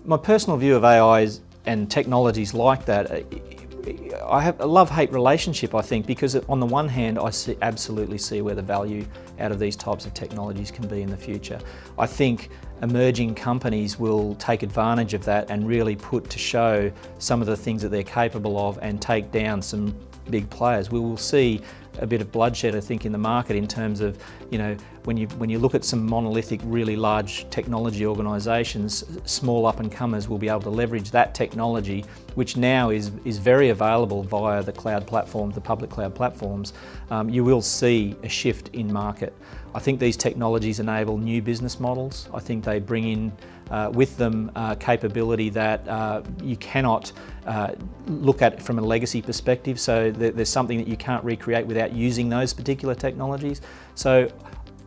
My personal view of AI and technologies like that, I have a love-hate relationship, I think, because on the one hand, I absolutely see where the value out of these types of technologies can be in the future. I think emerging companies will take advantage of that and really put to show some of the things that they're capable of and take down some big players. We will see a bit of bloodshed, I think, in the market in terms of, you know, when you look at some monolithic, really large technology organisations, small up-and-comers will be able to leverage that technology, which now is very available via the cloud platforms, the public cloud platforms. You will see a shift in market. I think these technologies enable new business models. I think they bring in with them capability that you cannot look at from a legacy perspective, so there's something that you can't recreate without using those particular technologies. So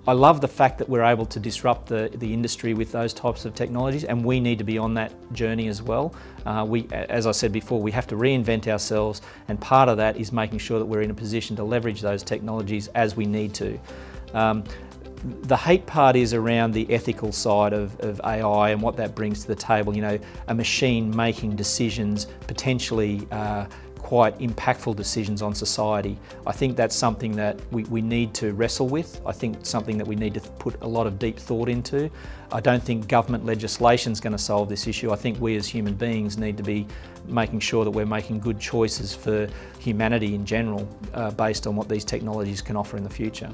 I love the fact that we're able to disrupt the industry with those types of technologies, and we need to be on that journey as well. As I said before, we have to reinvent ourselves, and part of that is making sure that we're in a position to leverage those technologies as we need to. The hate part is around the ethical side of AI and what that brings to the table. You know, a machine making decisions, potentially quite impactful decisions on society. I think that's something that we need to wrestle with. I think it's something that we need to put a lot of deep thought into. I don't think government legislation is going to solve this issue. I think we as human beings need to be making sure that we're making good choices for humanity in general based on what these technologies can offer in the future.